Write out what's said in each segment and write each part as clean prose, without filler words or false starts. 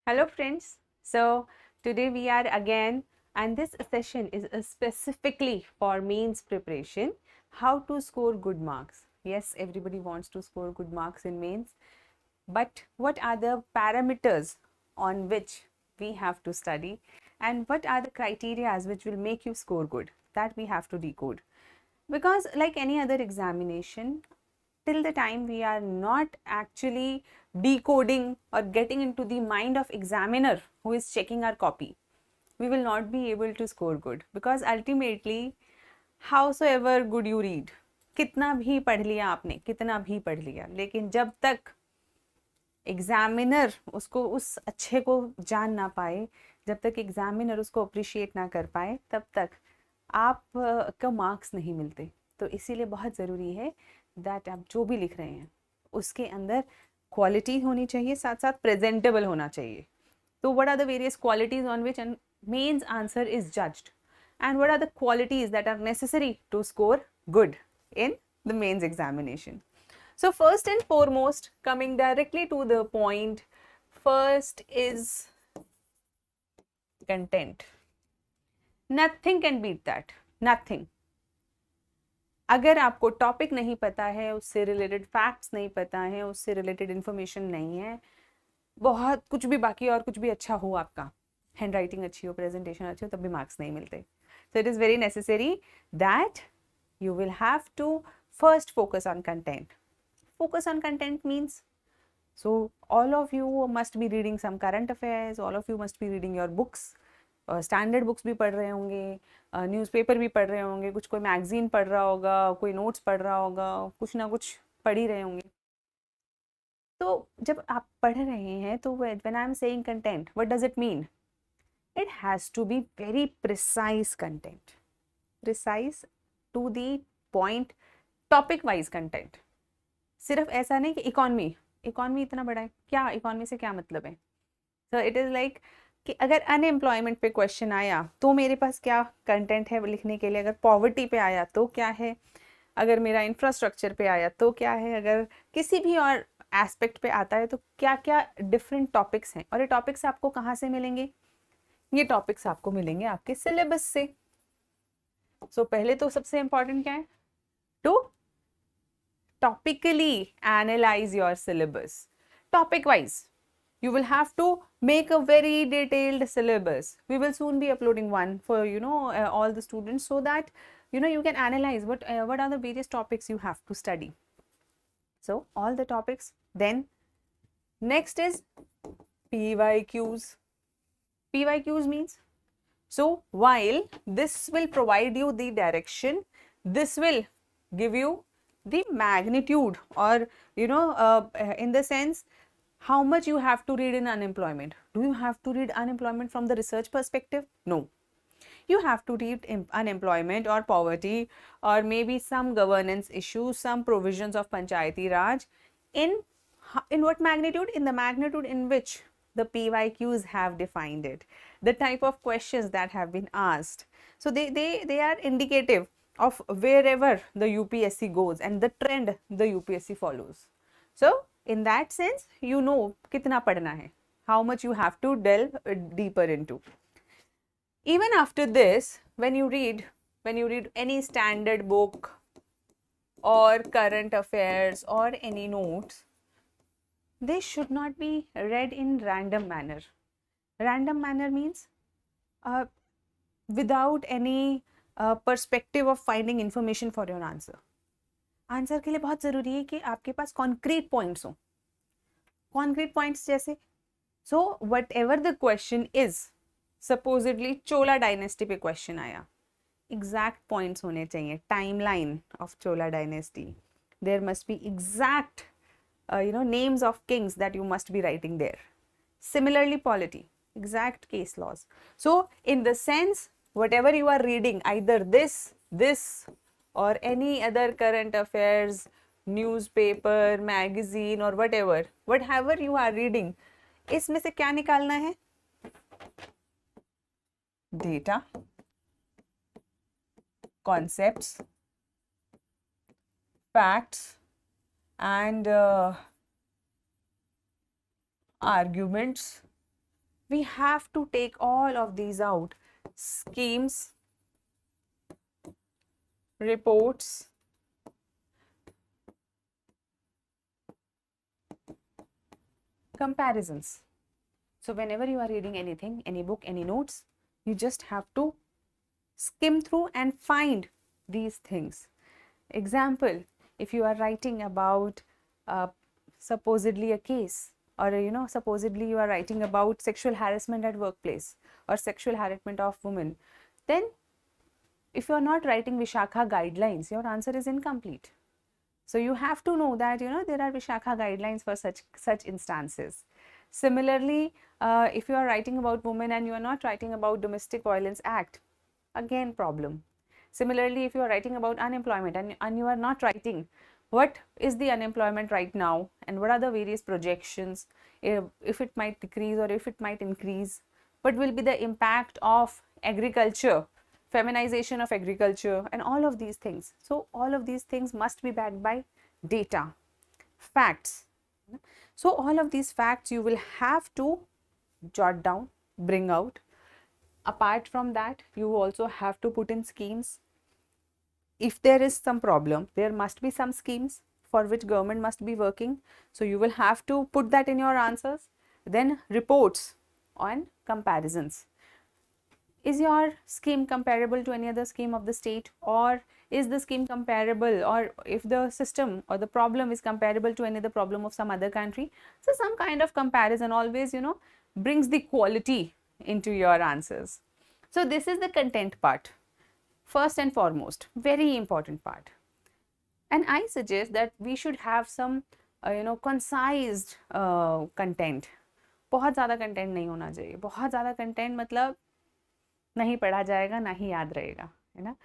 Hello friends. So today we are again, and this session is specifically for mains preparation, how to score good marks. Yes, everybody wants to score good marks in mains, but what are the parameters on which we have to study, and what are the criteria which will make you score good? That we have to decode. Because like any other examination, till the time we are not actually decoding or getting into the mind of examiner who is checking our copy, we will not be able to score good. Because ultimately, howsoever good you read, कितना भी पढ़ लिया आपने, कितना भी पढ़ लिया, लेकिन जब तक एग्जामिनर उसको उस अच्छे को जान ना पाए, जब तक एग्जामिनर उसको अप्रिशिएट ना कर पाए, तब तक आप का मार्क्स नहीं मिलते. तो इसीलिए बहुत ज़रूरी है दैट आप जो भी लिख रहे हैं उसके अंदर क्वालिटी होनी चाहिए, साथ साथ प्रेजेंटेबल होना चाहिए. तो what are the various qualities on which mains answer is judged, and what are the qualities that are necessary to score good in the mains examination. So first and foremost, coming directly to the point, first is content. Nothing can beat that. Nothing. अगर आपको topic नहीं पता है, उससे related facts नहीं पता है, उससे रिलेटेड इंफॉर्मेशन नहीं है, बहुत कुछ भी बाकी और कुछ भी अच्छा हो, आपका हैंड राइटिंग अच्छी हो, प्रेजेंटेशन अच्छी हो, तब भी मार्क्स नहीं मिलते. So it is very necessary that you will have to first focus on content. Focus on content means, so all of you must be reading some current affairs, all of you must be reading your books, standard books भी पढ़ रहे होंगे, newspaper भी पढ़ रहे होंगे, कुछ कोई मैगजीन पढ़ रहा होगा, कोई नोट्स पढ़ रहा होगा, कुछ ना कुछ पढ़ ही रहे होंगे. तो जब आप पढ़ रहे हैं तो when I am saying content, what does it mean? It has to be very precise content, precise to the point, topic wise content. सिर्फ ऐसा नहीं कि इकोनॉमी इतना बड़ा है, क्या इकोनॉमी से क्या मतलब है? So it is like कि अगर अनएम्प्लॉयमेंट पे क्वेश्चन आया तो मेरे पास क्या कंटेंट है लिखने के लिए, अगर पॉवर्टी पे आया तो क्या है, अगर मेरा इंफ्रास्ट्रक्चर पे आया तो क्या है, अगर किसी भी और एस्पेक्ट पे आता है तो क्या क्या डिफरेंट टॉपिक्स हैं. और ये टॉपिक्स आपको कहाँ से मिलेंगे? ये टॉपिक्स आपको मिलेंगे आपके सिलेबस से. सो पहले तो सबसे इंपॉर्टेंट क्या है? To topically analyse your syllabus. Topic wise you will have to make a very detailed syllabus. We will soon be uploading one for all the students, so that you can analyze what are the various topics you have to study. So all the topics. Then next is PYQs. PYQs means, so while this will provide you the direction, this will give you the magnitude, or in the sense, how much you have to read in unemployment. Do you have to read unemployment from the research perspective? No. You have to read unemployment or poverty, or maybe some governance issues, some provisions of Panchayati Raj. In what magnitude? In the magnitude in which the PYQs have defined it, the type of questions that have been asked. So they are indicative of wherever the UPSC goes and the trend the UPSC follows. So in that sense, कितना पढ़ना है, how much you have to delve deeper into. Even after this, when you read any standard book or current affairs or any notes, they should not be read in random manner. Random manner means without any perspective of finding information for your answer. Answer के लिए बहुत ज़रूरी है कि आपके पास concrete points हो. Concrete points जैसे, so whatever the question is, supposedly Chola dynasty पे क्वेश्चन आया, एग्जैक्ट पॉइंट्स होने चाहिए. Timeline of Chola dynasty, there must be exact names of kings that you must be writing there. Similarly polity, exact case laws. So in the sense, whatever you are reading, either this or any other current affairs, newspaper, magazine or whatever you are reading, इसमें से क्या निकालना है? Data, concepts, facts and arguments we have to take all of these out. Schemes, reports, comparisons. So whenever you are reading anything, any book, any notes, you just have to skim through and find these things. Example, if you are writing about supposedly a case, or supposedly you are writing about sexual harassment at workplace or sexual harassment of women, then if you are not writing Vishakha guidelines, your answer is incomplete. So you have to know that there are Vishakha guidelines for such instances. Similarly, if you are writing about women and you are not writing about Domestic Violence Act, again problem. Similarly, if you are writing about unemployment and you are not writing what is the unemployment right now and what are the various projections, if it might decrease or if it might increase, what will be the impact of agriculture, feminization of agriculture, and all of these things. So all of these things must be backed by data, facts. So all of these facts you will have to jot down, bring out. Apart from that, you also have to put in schemes. If there is some problem, there must be some schemes for which government must be working. So you will have to put that in your answers. Then reports on comparisons. Is your scheme comparable to any other scheme of the state, or is the scheme comparable, or if the system or the problem is comparable to any other problem of some other country? So some kind of comparison always brings the quality into your answers. So this is the content part, first and foremost, very important part. And I suggest that we should have some concised content. बहुत ज़्यादा content नहीं होना चाहिए. बहुत ज़्यादा content मतलब नहीं पढ़ा जाएगा, ना ही याद रहेगा, है ना.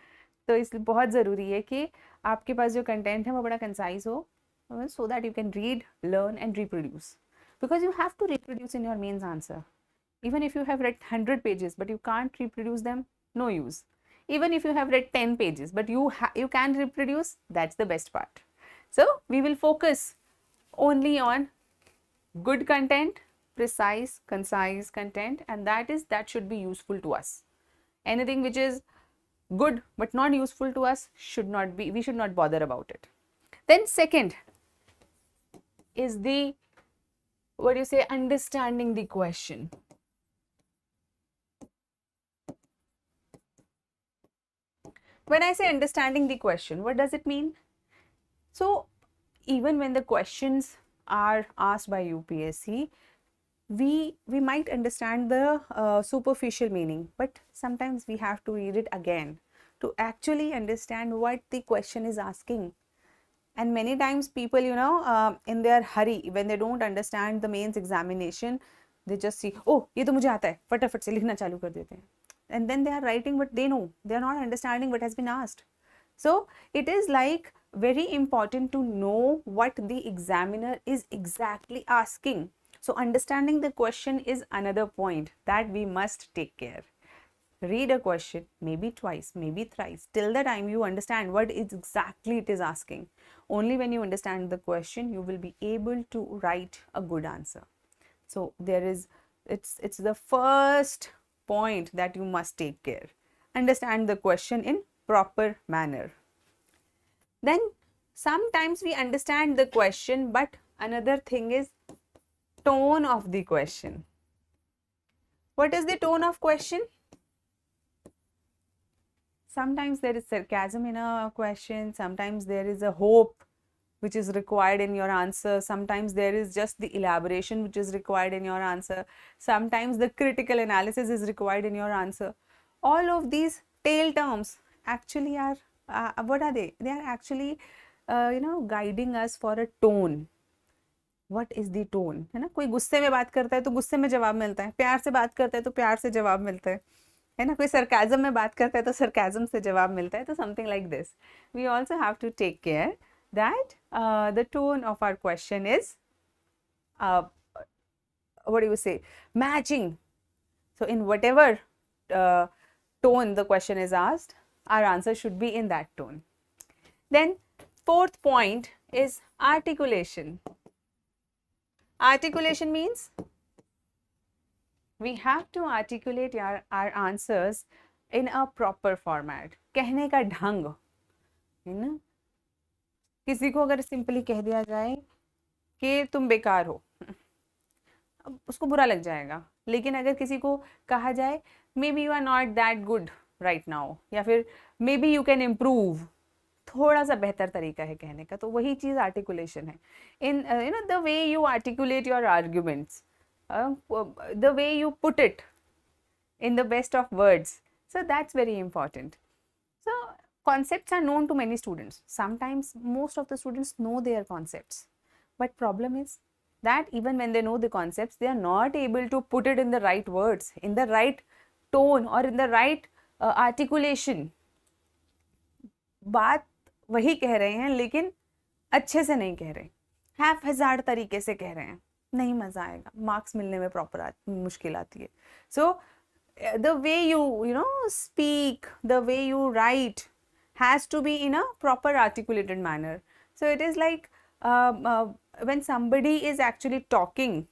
तो इसलिए बहुत ज़रूरी है कि आपके पास जो कंटेंट है वो बड़ा कंसाइज हो, so that you can read, learn and reproduce, because you have to reproduce in your mains answer. Even if you have read 100 pages but you can't reproduce them, no use. Even if you have read 10 pages but you can reproduce, that's the best part. So we will focus only on good content, precise, concise content, and that should be useful to us. Anything which is good but not useful to us we should not bother about it. Then second is the, understanding the question. When I say understanding the question, what does it mean? So even when the questions are asked by UPSC, we might understand the superficial meaning, but sometimes we have to read it again to actually understand what the question is asking. And many times people, in their hurry, when they don't understand the mains examination, they just see, oh, ये तो मुझे आता है, फटाफट से लिखना चालू कर देते हैं. And then they are writing what they know. They are not understanding what has been asked. So it is like very important to know what the examiner is exactly asking. So understanding the question is another point that we must take care. Read a question maybe twice, maybe thrice, till the time you understand what exactly it is asking. Only when you understand the question, you will be able to write a good answer. So it's the first point that you must take care. Understand the question in proper manner. Then sometimes we understand the question, but another thing is tone of the question. What is the tone of question? Sometimes there is sarcasm in a question, sometimes there is a hope which is required in your answer, sometimes there is just the elaboration which is required in your answer, sometimes the critical analysis is required in your answer. All of these tail terms actually are, what are they? They are actually guiding us for a tone. What is the tone? है ना, कोई गुस्से में बात करता है तो गुस्से में जवाब मिलता है, प्यार से बात करता है तो प्यार से जवाब मिलता है ना, कोई सरकाजम में बात करता है तो सरकाजम से जवाब मिलता है. तो something like this. We also have to take care that the tone of our question is matching. So in whatever tone the question is asked, our answer should be in that tone. Then fourth point is articulation. Articulation means we have to articulate our answers in a proper format. कहने का ढंग है ना, किसी को अगर simply कह दिया जाए कि तुम बेकार हो, अब उसको बुरा लग जाएगा. लेकिन अगर किसी को कहा जाए maybe you are not that good right now, या फिर maybe you can improve, थोड़ा सा बेहतर तरीका है कहने का, तो वही चीज़ आर्टिकुलेशन है. In you know the way you articulate your arguments, the way you put it in the best of words, so that's very important. So concepts are known to many students. Sometimes most of the students know their concepts, but problem is that even when they know the concepts, they are not able to put it in the right words, in the right tone or in the right articulation. बात वही कह रहे हैं लेकिन अच्छे से नहीं कह रहे, हैज़ार्ड तरीके से कह रहे हैं, नहीं मज़ा आएगा, मार्क्स मिलने में प्रॉपर मुश्किल आती है. सो the way you speak, the way you write has to be in a proper articulated manner. So it is like when somebody is actually talking,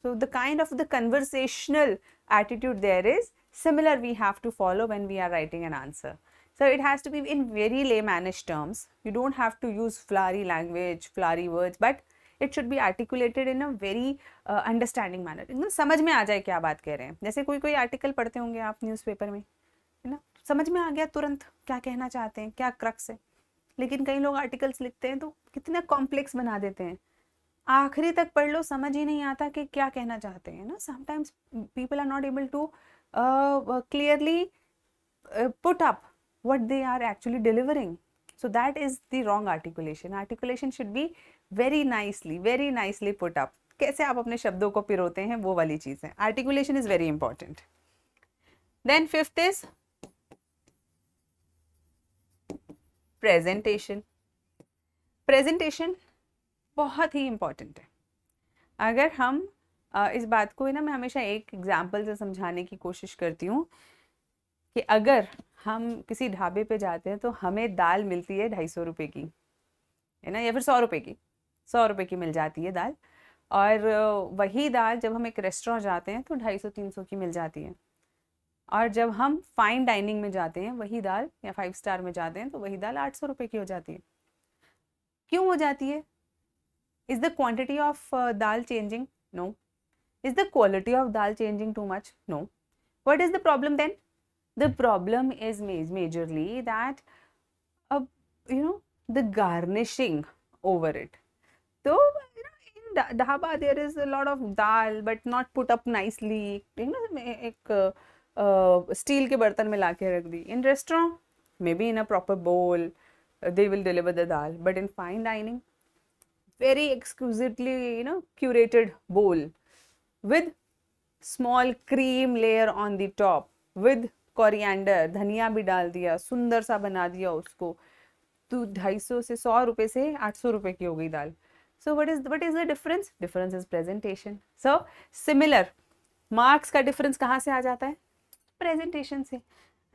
so the kind of the conversational attitude there is similar we have to follow when we are writing an answer. So it has to be in very laymanish terms. You don't have to use flowery language, flowery words, but it should be articulated in a very understanding manner. एकदम समझ में आ जाए क्या बात कह रहे हैं. जैसे कोई आर्टिकल पढ़ते होंगे आप न्यूज़पेपर में, है ना, समझ में आ गया तुरंत क्या कहना चाहते हैं, क्या क्रक्स है. लेकिन कई लोग आर्टिकल्स लिखते हैं तो कितना कॉम्प्लेक्स बना देते हैं, आखिरी तक पढ़ लो समझ ही नहीं आता कि क्या कहना चाहते हैं ना. Sometimes people are not able to clearly put up what they are actually delivering. So that is the wrong articulation. Articulation should be very nicely put up. कैसे आप अपने शब्दों को पिरोते हैं वो वाली चीज़ है. Articulation is very important. Then fifth is presentation. Presentation बहुत ही important है. अगर हम इस बात को ना, मैं हमेशा एक एग्जाम्पल से समझाने की कोशिश करती हूँ कि अगर हम किसी ढाबे पे जाते हैं तो हमें दाल मिलती है 250 रुपये की, है ना, या फिर 100 रुपये की, 100 रुपये की मिल जाती है दाल. और वही दाल जब हम एक रेस्टोरेंट जाते हैं तो 250-300 की मिल जाती है. और जब हम फाइन डाइनिंग में जाते हैं वही दाल, या 5 स्टार में जाते हैं तो वही दाल 800 रुपये की हो जाती है. क्यों हो जाती है? Is the quantity of dal changing? No. Is the quality of dal changing too much? No. What is the problem then? The problem is majorly that the garnishing over it. So in dhaba there is a lot of dal but not put up nicely. एक steel के बर्तन में लाके रख दी. In restaurant maybe in a proper bowl they will deliver the dal, but in fine dining very exquisitely curated bowl with small cream layer on the top with coriander, धनिया भी डाल दिया, सुंदर सा बना दिया उसको, तो 250 से 100 रुपये से 800 रुपये की हो गई दाल. So what is the difference? Difference is presentation. So similar, marks का डिफरेंस कहाँ से आ जाता है? प्रेजेंटेशन से.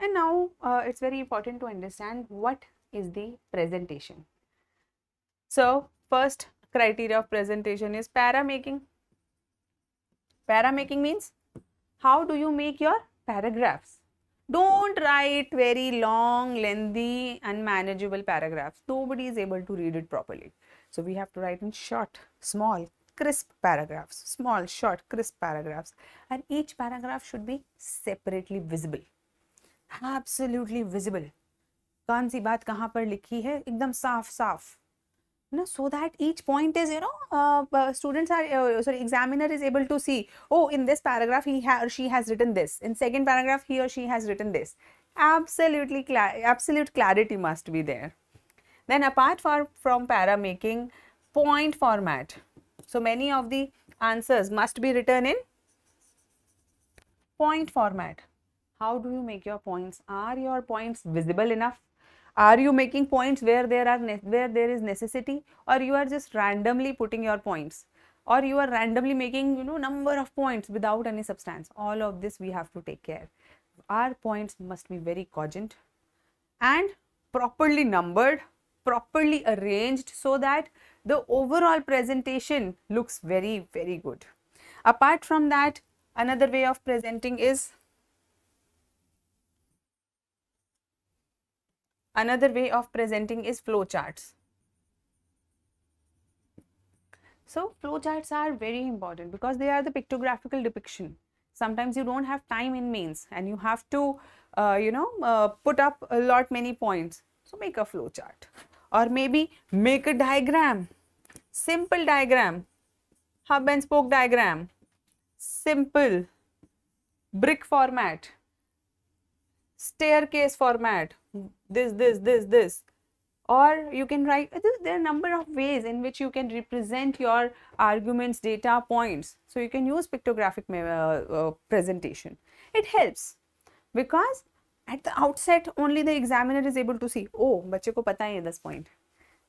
And now it's very important to understand what is the presentation. So first criteria of presentation is para-making. Para-making means how do you make your paragraphs? Don't write very long, lengthy, unmanageable paragraphs. Nobody is able to read it properly. So we have to write in short, small, crisp paragraphs. Small, short, crisp paragraphs. And each paragraph should be separately visible. Absolutely visible. कौन सी बात कहाँ पर लिखी है एकदम साफ साफ. No, so that each point is, students are, examiner is able to see, oh, in this paragraph he or she has written this. In second paragraph he or she has written this. Absolute clarity must be there. Then apart from para making, point format. So many of the answers must be written in point format. How do you make your points? Are your points visible enough? Are you making points where there is necessity, or you are just randomly putting your points, or you are randomly making number of points without any substance? All of this we have to take care. Our points must be very cogent and properly numbered, properly arranged, so that the overall presentation looks very, very good. Apart from that, Another way of presenting is flowcharts. So flowcharts are very important because they are the pictographical depiction. Sometimes you don't have time in mains and you have to put up a lot many points. So make a flowchart, or maybe make a diagram, simple diagram, hub and spoke diagram, simple, brick format, staircase format, this. Or you can write, there are a number of ways in which you can represent your arguments, data points. So you can use pictographic presentation. It helps because at the outset only the examiner is able to see, oh, बच्चे को पता है 10 point.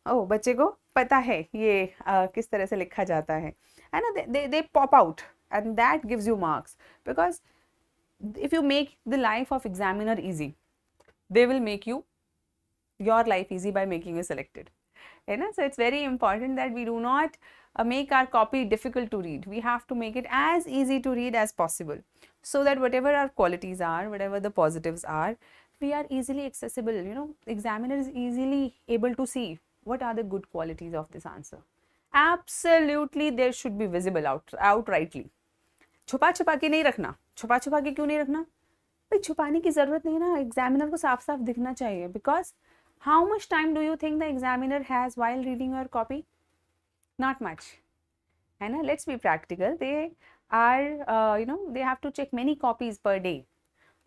Oh, बच्चे को पता है ये किस तरह से लिखा जाता है. And they pop out, and that gives you marks, because if you make the life of examiner easy, they will make your life easy by making you selected. So it's very important that we do not make our copy difficult to read. We have to make it as easy to read as possible, so that whatever our qualities are, whatever the positives are, we are easily accessible. Examiner is easily able to see what are the good qualities of this answer. Absolutely, there should be visible outrightly. छुपा छुपा के नहीं रखना. छुपा छुपा के क्यों नहीं रखना? भाई छुपाने की जरूरत नहीं ना, एग्जामिनर को साफ साफ दिखना चाहिए. Because how much time do you think the examiner has while reading your copy? Not much. And let's be practical. They are, they have to check many copies per day.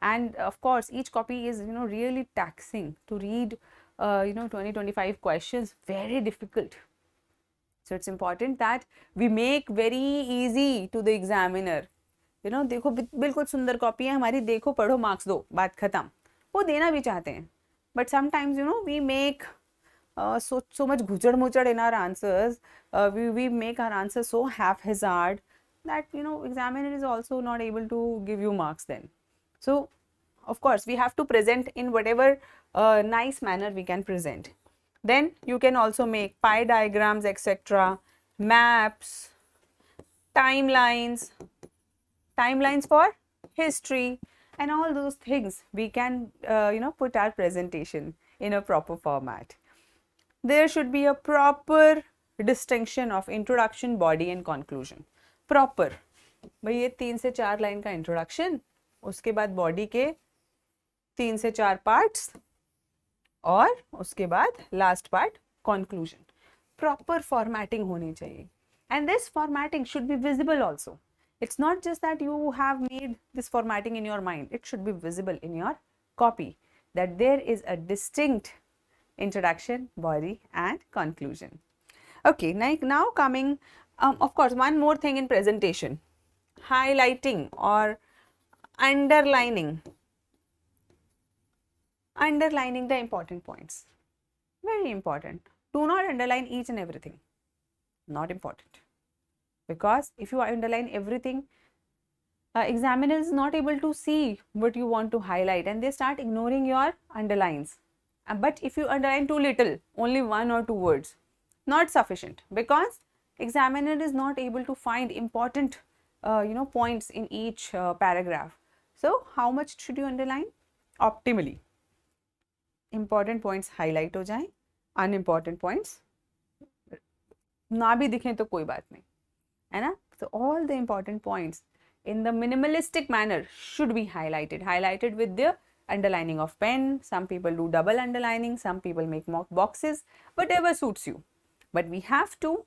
And of course, each copy is, really taxing to read, 20-25 questions, very difficult. So it's important that we make very easy to the examiner. देखो बिल्कुल सुंदर copy है हमारी, देखो पढ़ो marks दो, बात खत्म. वो देना भी चाहते हैं. But sometimes, we make so much ghuchad-muchad in our answers. We make our answers so haphazard that, examiner is also not able to give you marks then. So, of course, we have to present in whatever nice manner we can present. Then you can also make pie diagrams, etc., maps, timelines for history, and all those things we can put our presentation in a proper format. There should be a proper distinction of introduction, body and conclusion. Proper. भाई ये 3 से 4 line का introduction, उसके बाद body के 3 से 4 parts, और उसके बाद last part conclusion. Proper formatting होनी चाहिए. And this formatting should be visible also. It's not just that you have made this formatting in your mind. It should be visible in your copy that there is a distinct introduction, body and conclusion. Okay, now coming, of course, one more thing in presentation, highlighting or underlining the important points. Very important. Do not underline each and everything. Not important. Because if you underline everything, examiner is not able to see what you want to highlight, and they start ignoring your underlines. But if you underline too little, only 1 or 2 words, not sufficient, because examiner is not able to find important points in each paragraph. So how much should you underline? Optimally. Important points highlight हो जाएं, unimportant points ना भी दिखें तो कोई बात नहीं, है ना. So all the important points in the minimalistic manner should be highlighted with the underlining of pen. Some people do double underlining, some people make mock boxes, whatever suits you. But we have to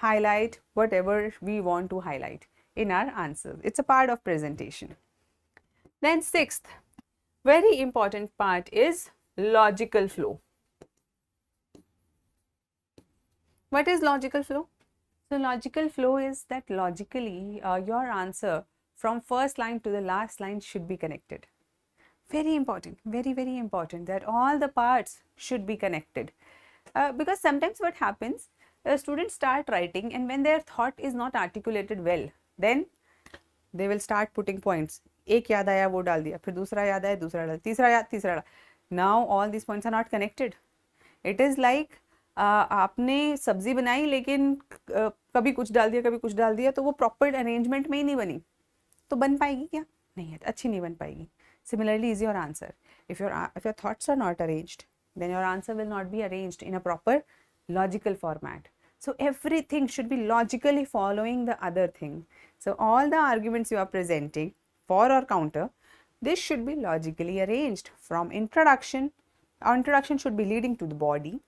highlight whatever we want to highlight in our answers. It's a part of presentation. Then 6th, very important part is logical flow. What is logical flow? So logical flow is that logically your answer from first line to the last line should be connected. Very important, very, very important that all the parts should be connected. Because sometimes what happens, students start writing, and when their thought is not articulated well, then they will start putting points. एक याद आया वो डाल दिया, फिर दूसरा याद आया दूसरा डाल, तीसरा याद तीसरा डाल. Now all these points are not connected. It is like आपने सब्जी बनाई लेकिन कभी कुछ डाल दिया कभी कुछ डाल दिया, तो वो प्रॉपर अरेंजमेंट में ही नहीं बनी. तो बन पाएगी क्या? नहीं है, अच्छी नहीं बन पाएगी. Similarly is your answer. If your thoughts are not arranged, then your answer will not be arranged in a proper logical format. So everything should be logically following the other thing. So all the arguments you are presenting, for or counter, this should be logically arranged from introduction. Our introduction should be leading to the body.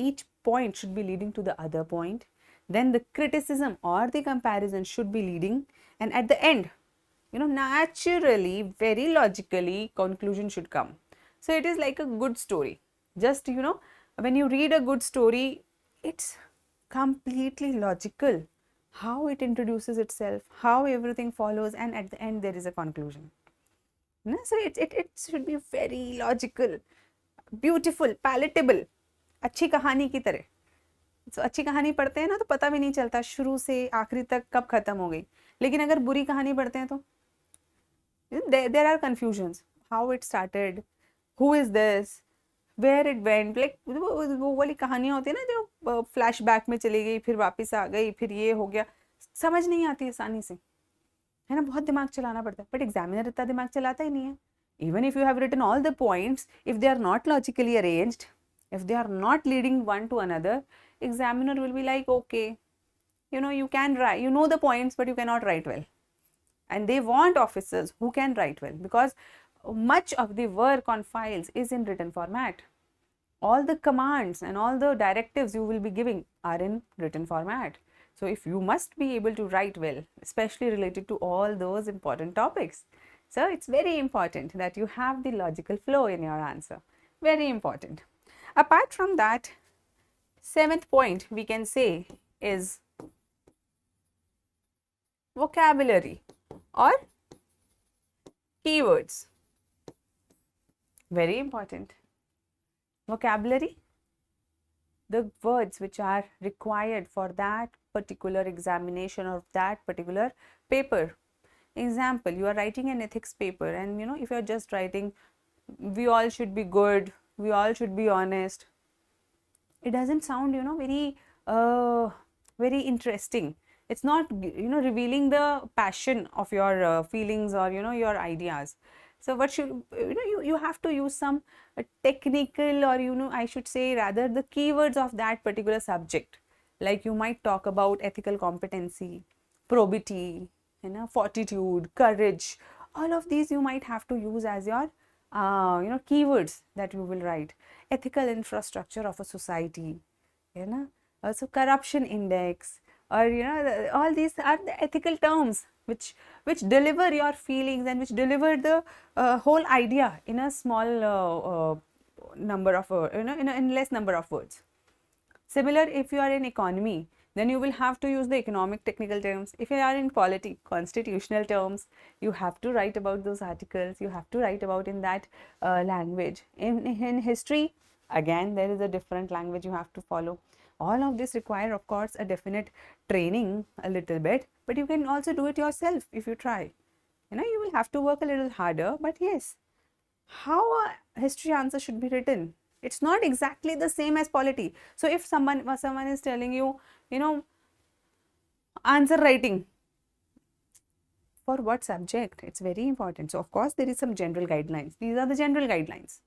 Each point should be leading to the other point. Then the criticism or the comparison should be leading, and at the end, naturally, very logically, conclusion should come. So it is like a good story. Just, when you read a good story, it's completely logical. How it introduces itself, how everything follows, and at the end there is a conclusion. So it should be very logical, beautiful, palatable. अच्छी कहानी की तरह. So अच्छी कहानी पढ़ते हैं ना तो पता भी नहीं चलता शुरू से आखिरी तक कब खत्म हो गई. लेकिन अगर बुरी कहानी पढ़ते हैं तो there are confusions. How it started, who is this, where it went, like वो वाली कहानियाँ होती है ना जो फ्लैशबैक में चली गई, फिर वापस आ गई, फिर ये हो गया, समझ नहीं आती आसानी से, है ना. बहुत दिमाग चलाना पड़ता है. बट एग्जामिनर इतना दिमाग चलाता ही नहीं है. Even if you have written all the points, if they are not logically arranged, if they are not leading one to another, examiner will be like, okay, you can write, the points, but you cannot write well. And they want officers who can write well, because much of the work on files is in written format. All the commands and all the directives you will be giving are in written format. So if you must be able to write well, especially related to all those important topics. So it's very important that you have the logical flow in your answer. Very important. Apart from that, 7th point we can say is vocabulary or keywords. Very important. Vocabulary, the words which are required for that particular examination or that particular paper. Example, you are writing an ethics paper, and if you are just writing, we all should be good, we all should be honest, it doesn't sound very interesting. It's not revealing the passion of your feelings or your ideas. So what should you have to use some technical, or I should say rather the keywords of that particular subject. Like you might talk about ethical competency, probity, fortitude, courage. All of these you might have to use as your keywords that you will write. Ethical infrastructure of a society, also corruption index, or all these are the ethical terms which deliver your feelings and which deliver the whole idea in a small number of in less number of words. Similar, if you are in economy, then you will have to use the economic technical terms. If you are in polity, constitutional terms, you have to write about those articles, you have to write about in that language. In history, again there is a different language you have to follow. All of this require, of course, a definite training a little bit, but you can also do it yourself if you try. You will have to work a little harder, but yes. How a history answer should be written, it's not exactly the same as polity. So if someone is telling you, answer writing, for what subject, it's very important. So of course there is some general guidelines. These are the general guidelines.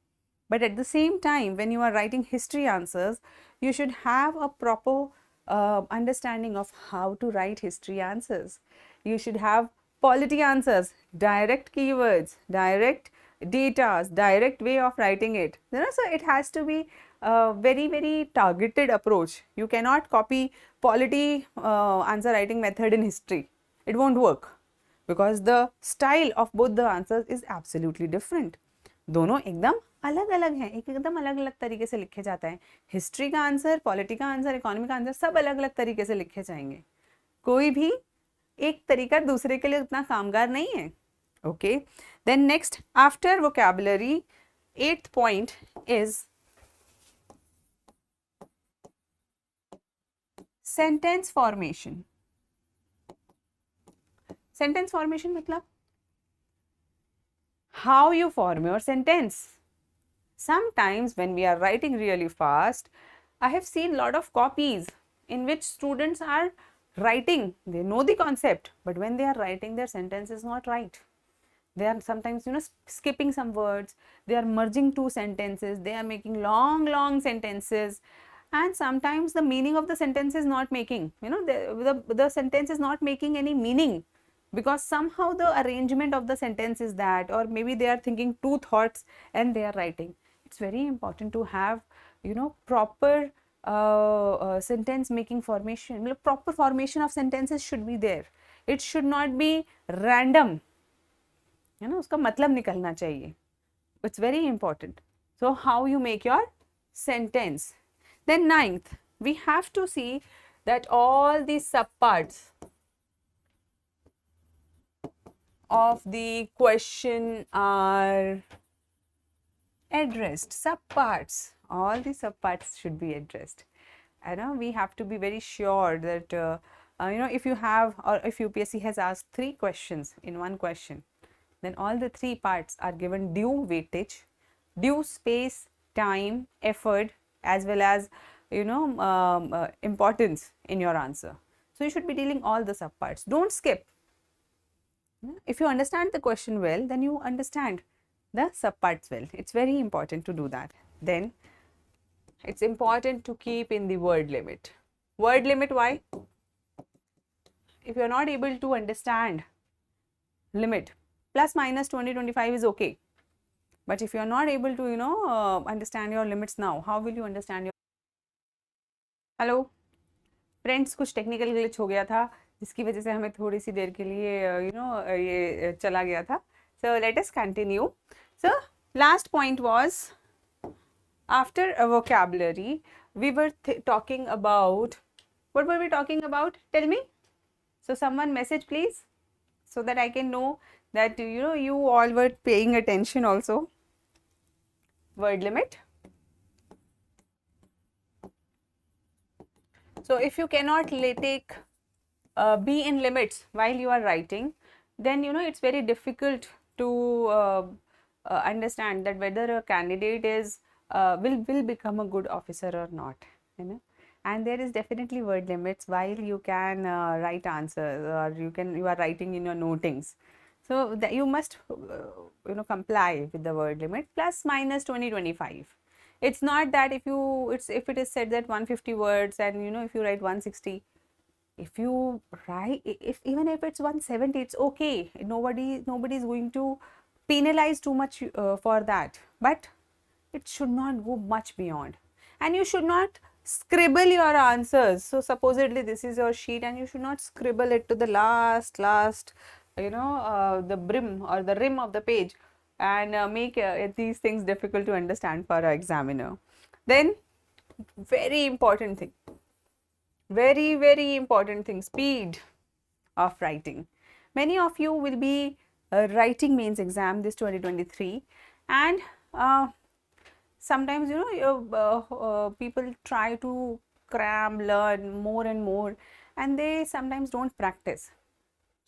But at the same time, when you are writing history answers, you should have a proper understanding of how to write history answers. You should have polity answers, direct keywords, direct data, direct way of writing it. So it has to be a very, very targeted approach. You cannot copy polity answer writing method in history. It won't work, because the style of both the answers is absolutely different. दोनों एकदम अलग अलग हैं, एकदम अलग अलग तरीके से लिखे जाता है. हिस्ट्री का आंसर, पॉलिटी का आंसर, इकोनॉमी का आंसर सब अलग अलग तरीके से लिखे जाएंगे. कोई भी एक तरीका दूसरे के लिए उतना कामगार नहीं है. Okay, then next after vocabulary, 8th point is sentence formation. Sentence formation मतलब how you form your sentence. Sometimes when we are writing really fast, I have seen lot of copies in which students are writing, they know the concept, but when they are writing, their sentence is not right. They are sometimes, skipping some words, they are merging two sentences, they are making long sentences, and sometimes the meaning of the sentence is not making, the sentence is not making any meaning, because somehow the arrangement of the sentence is that, or maybe they are thinking two thoughts and they are writing. It's very important to have, proper sentence making formation. Proper formation of sentences should be there. It should not be random. उसका मतलब निकलना चाहिए. It's very important. So how you make your sentence. Then ninth, we have to see that all the subparts of the question are addressed. Subparts, all the subparts should be addressed. We have to be very sure that if you have, or if UPSC has asked 3 questions in one question, then all the 3 parts are given due weightage, due space, time, effort, as well as importance in your answer. So you should be dealing all the subparts. Don't skip. If you understand the question well, then you understand the subparts well. It's very important to do that. Then it's important to keep in the word limit. Word limit, why? If you are not able to understand limit, plus minus 20-25 is okay. But if you are not able to, understand your limits now, how will you understand your... Hello? Friends, कुछ technical glitch हो गया था, जिसकी वजह से हमें थोड़ी सी देर के लिए, ये चला गया था. So let us continue. So last point was, after a vocabulary, we were talking about, what were we talking about? Tell me. So someone message please, so that I can know that you all were paying attention also. Word limit. So if you cannot take be in limits while you are writing, then it's very difficult to understand that whether a candidate is will become a good officer or not. And there is definitely word limits while you can write answers, or you are writing in your notings. So that you must comply with the word limit, plus minus 20-25. It's not that if it is said that 150 words and if you write 160, if you write, even if it's 170, it's okay. Nobody is going to penalize too much for that, but it should not go much beyond. And you should not scribble your answers. So supposedly this is your sheet, and you should not scribble it to the last the brim or the rim of the page, and make these things difficult to understand for an examiner. Then very important thing, very important thing, speed of writing. Many of you will be writing mains exam this 2023, and sometimes people try to cram, learn more and more, and they sometimes don't practice.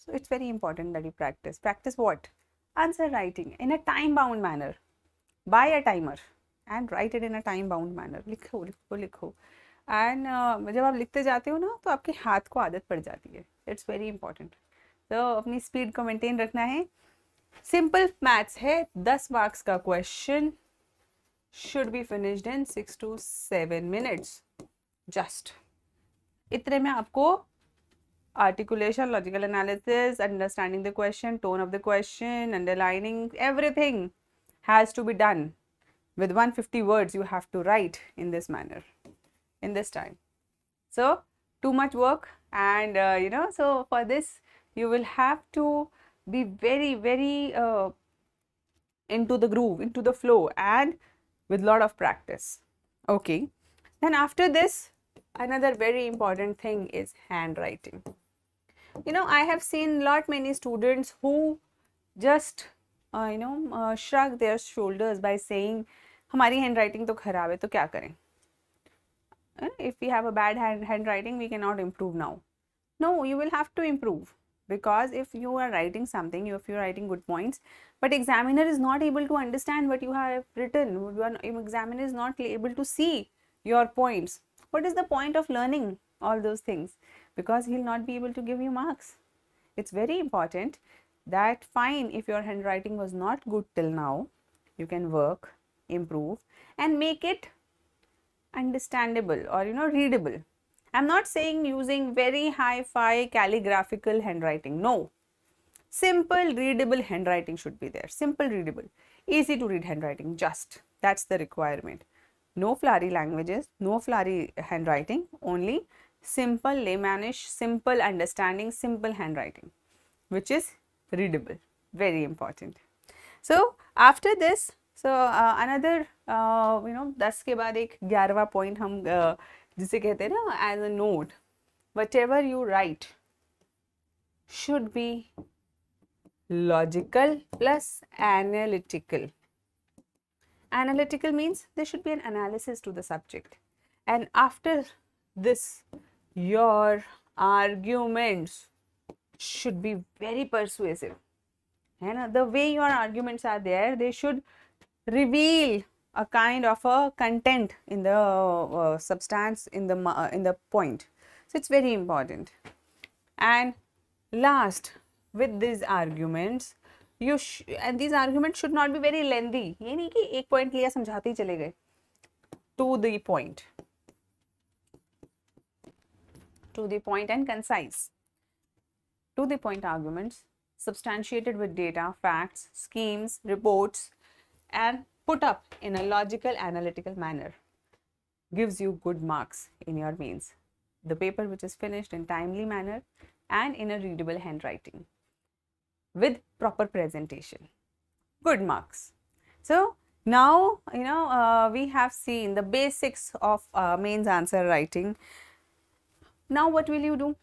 So it's very important that you practice. Practice what? Answer writing in a time bound manner. Buy a timer and write it in a time bound manner. लिखो. And जब आप लिखते जाते हो ना, तो आपके हाथ को आदत पड़ जाती है. It's very important. तो अपनी स्पीड को मेंटेन रखना है. सिंपल मैथ्स है. 10 मार्क्स का question should be finished in 6 to 7 minutes. Just. इतने में आपको articulation, logical analysis, understanding the question, tone of the question, underlining, everything has to be done. With 150 words you have to write in this manner, in this time. So too much work, and so for this you will have to be very into the groove, into the flow, and with lot of practice. Okay, then after this, another very important thing is handwriting. I have seen many students who just shrug their shoulders by saying हमारी handwriting तो खराब है, तो क्या करें? If we have a bad handwriting, we cannot improve now. No, you will have to improve, because if you are writing something, if you are writing good points, but examiner is not able to understand what you have written, examiner is not able to see your points. What is the point of learning? all those things, because he'll not be able to give you marks. It's very important that fine, if your handwriting was not good till now, you can work, improve and make it understandable or readable. I'm not saying using very hi-fi calligraphical handwriting. No. Simple readable handwriting should be there. Simple readable. Easy to read handwriting. Just. That's the requirement. No flowery languages. No flowery handwriting. Only simple laymanish, simple understanding, simple handwriting, which is readable. Very important. So after this, so another 10 के बाद एक 11वां point हम जिसे कहते हैं ना as a note, whatever you write should be logical plus analytical. Analytical means there should be an analysis to the subject, and after this your arguments should be very persuasive. And the way your arguments are there, they should reveal a kind of a content in the substance, in the point. So it's very important. And last, with these arguments, and these arguments should not be very lengthy. ये नहीं कि एक point लिया समझाते ही चले गए. To the point. To the point and concise. To the point arguments substantiated with data, facts, schemes, reports, and put up in a logical, analytical manner gives you good marks in your mains. The paper which is finished in timely manner and in a readable handwriting with proper presentation. Good marks. So now we have seen the basics of mains answer writing. Now what will you do?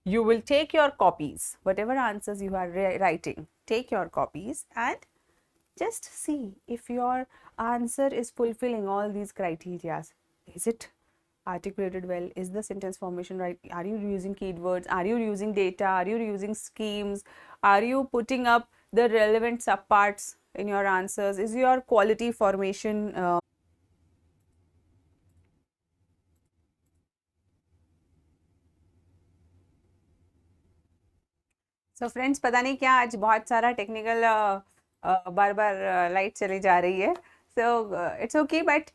You will take your copies, whatever answers you are writing, take your copies and just see if your answer is fulfilling all these criteria. Is it articulated well? Is the sentence formation right? Are you using keywords? Are you using data? Are you using schemes? Are you putting up the relevant subparts in your answers? Is your quality formation So friends, पता नहीं क्या आज बहुत सारा technical बार बार light चली जा रही है. So it's okay, but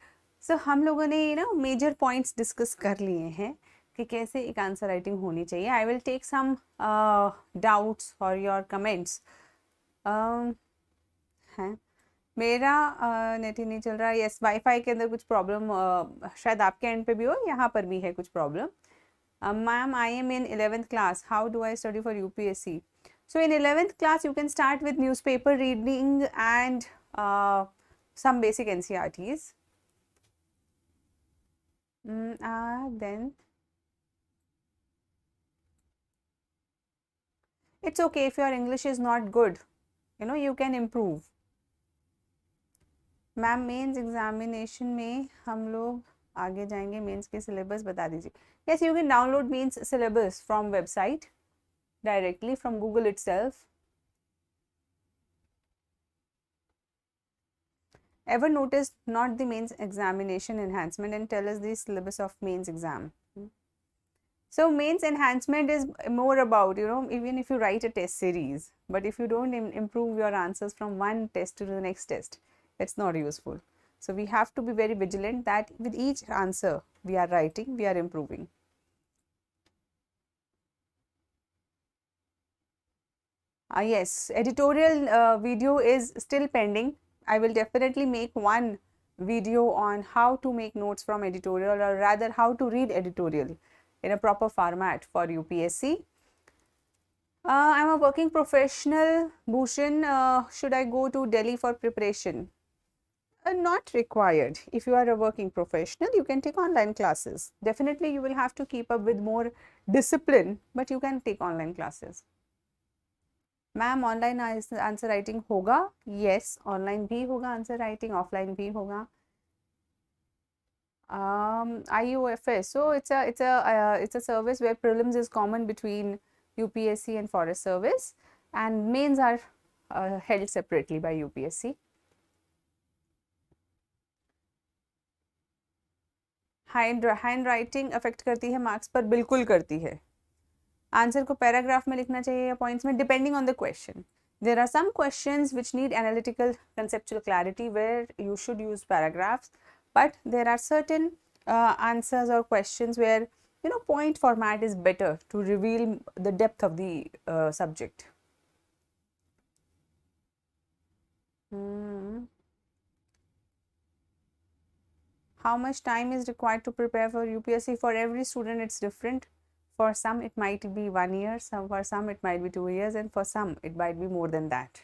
so हम लोगों ने मेजर पॉइंट्स डिस्कस कर लिए हैं कि कैसे एक आंसर राइटिंग होनी चाहिए. I will take some doubts for your comments. हैं मेरा नेट ही नहीं चल रहा. यस, वाईफाई के अंदर कुछ प्रॉब्लम शायद आपके एंड पे भी हो, यहाँ पर भी है कुछ problem. Ma'am, I am in 11th class. How do I study for UPSC? So in 11th class, you can start with newspaper reading and some basic NCRTs. Then it's okay if your English is not good. You can improve. Ma'am, mains examination में हम लोग आगे जाएंगे. Mains के syllabus बता दीजिए. Yes, you can download mains syllabus from website directly from Google itself. Ever noticed not the mains examination enhancement and tell us the syllabus of mains exam? So mains enhancement is more about, even if you write a test series, but if you don't improve your answers from one test to the next test, it's not useful. So we have to be very vigilant that with each answer we are writing, we are improving. Yes, editorial video is still pending. I will definitely make one video on how to make notes from editorial, or rather how to read editorial in a proper format for UPSC. I'm a working professional. Bhushan, should I go to Delhi for preparation? Not required. If you are a working professional, you can take online classes. Definitely you will have to keep up with more discipline, but you can take online classes. Ma'am, online answer writing होगा? Yes, online भी होगा answer writing, offline भी होगा. IUFS, so it's a service where prelims is common between UPSC and Forest Service, and mains are held separately by UPSC. Hand writing affect करती है marks पर? बिल्कुल करती है. आंसर को पैराग्राफ में लिखना चाहिए या पॉइंट्स में, depending on the question. There are some questions which need analytical conceptual clarity where you should use paragraphs, but there are certain answers or questions where point format is better to reveal the depth of the subject. How much time is required to prepare for UPSC? For every student it's different. For some it might be 1 year, for some it might be 2 years, and for some it might be more than that.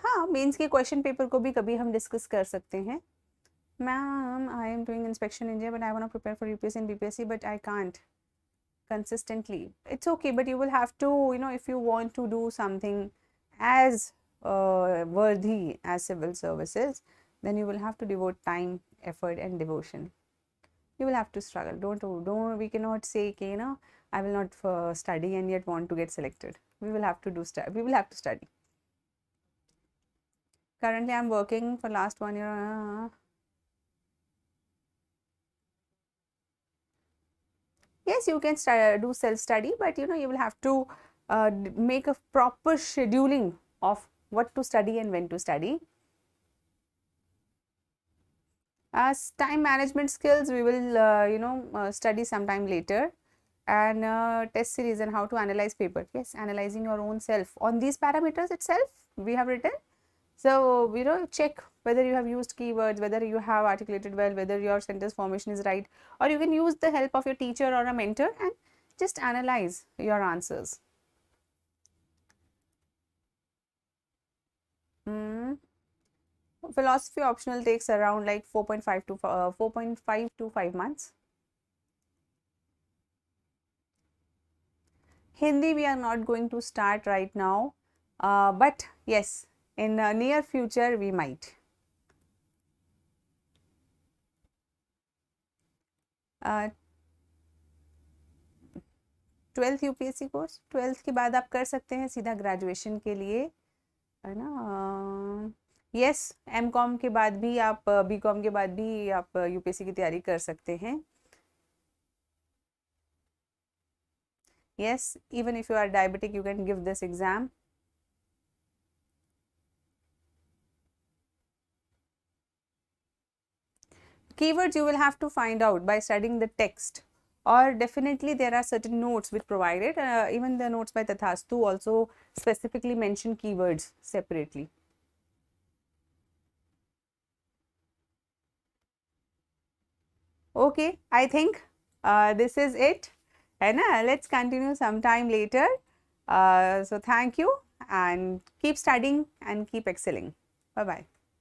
हाँ, mains के question paper को भी कभी हम discuss कर सकते हैं. Ma'am, I am doing inspection in India, but I want to prepare for UPSC and BPSC, but I can't consistently. It's okay, but you will have to, if you want to do something as worthy as civil services, then you will have to devote time, effort, and devotion. You will have to struggle. Don't. We cannot say, I will not study and yet want to get selected. We will have to we will have to study. Currently, I am working for last 1 year. Yes, you can do self-study, but you will have to make a proper scheduling of what to study and when to study. As time management skills, we will study sometime later. And test series and how to analyze paper. Yes, analyzing your own self. On these parameters itself, we have written. So, check whether you have used keywords, whether you have articulated well, whether your sentence formation is right, or you can use the help of your teacher or a mentor and just analyze your answers. Philosophy optional takes around like 4.5 to 5 months. Hindi we are not going to start right now, but yes, in near future we might. 12th UPSC course, 12th के बाद आप कर सकते हैं सीधा graduation के लिए, है ना. यस, M.Com के बाद भी आप, B.Com के बाद भी आप UPSC की तैयारी कर सकते हैं. Yes, even if you are diabetic, you can give this exam. Keywords you will have to find out by studying the text, or definitely there are certain notes which provided. Even the notes by Tathastu also specifically mention keywords separately. Okay, I think this is it. Let's continue sometime later. So thank you, and keep studying and keep excelling. Bye bye.